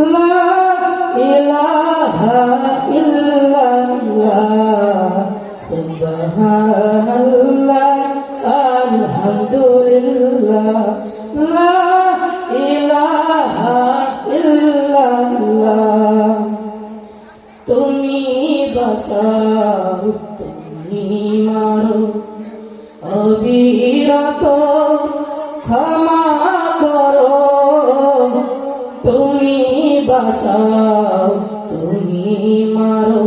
লা ইলাহা ইল্লাল্লাহ সুবহানাল্লাহ আলহামদুলিল্লাহ লা ইলাহা ইল্লাল্লাহ তুমি বাঁচাও তুমি মারো অবিরত ক্ষমা করো তুমি বাঁচাও তুমি মারো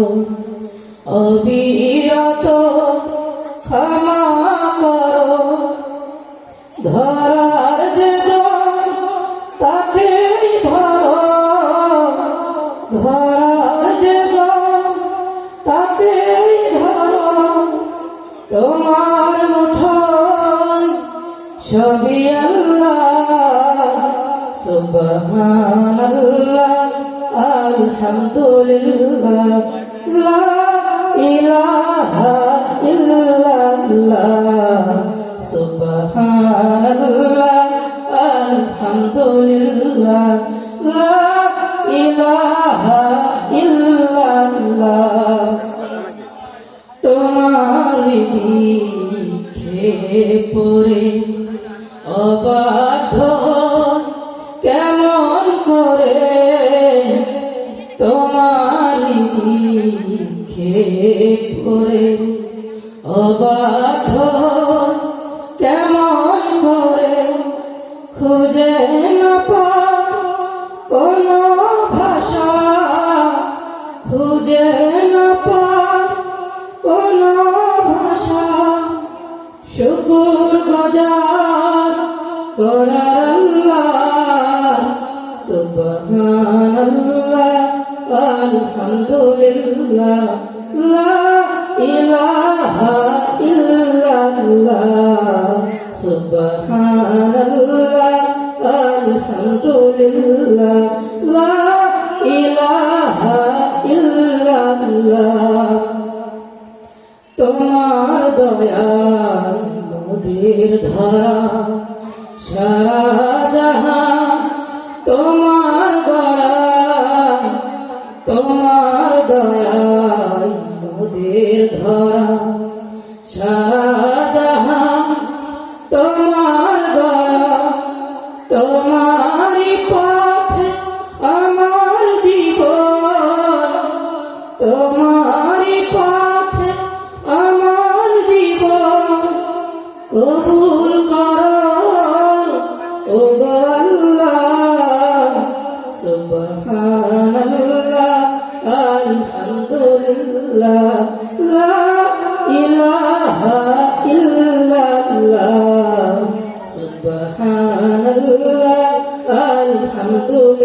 অবিরত ক্ষমা করো ধরার যে তাকে ধরো ধরার যে তাকে ধরো তোমার মুঠোয় সবই আল্লাহ সুবহানাল্লাহ আলহামদুলিল্লাহ লা ইলাহা ইল্লাল্লাহ সুবহানাল্লাহ আলহামদুলিল্লাহ লা ইলাহা ইল্লাল্লাহ তোমার খেয়ে পড়ে অবাধ্য কেমন করে তোমার খেয়ে পড়ে অবাধ্য কেমন করে খুঁজে না পাও কোনো ভাষা খুঁজে না পাও কোনো ভাষা শুকুর গুজার করার আল্লাহ সুবহানাল্লাহ আলহামদুলিল্লাহ লা ইলাহা ইল্লাল্লাহ সুবহানাল্লাহ আলহামদুলিল্লাহ লা ইলাহা ইল্লাল্লাহ তোমার দয়াল নদীর ধারা সারা জাহান তোমার গড়া তোমার দয়াল নদীর ধারা সারা জাহান তোমার গড়া তোমারই পথে আমার জীবন তোমারই পথে আমার জীবন কবুল করো ও গো আল্লাহ সুবহানাল্লাহ আলহামদুলিল্লাহ লা ইলাহা ইল্লাল্লাহ সুবহানাল্লাহ আলহামদুলিল্লাহ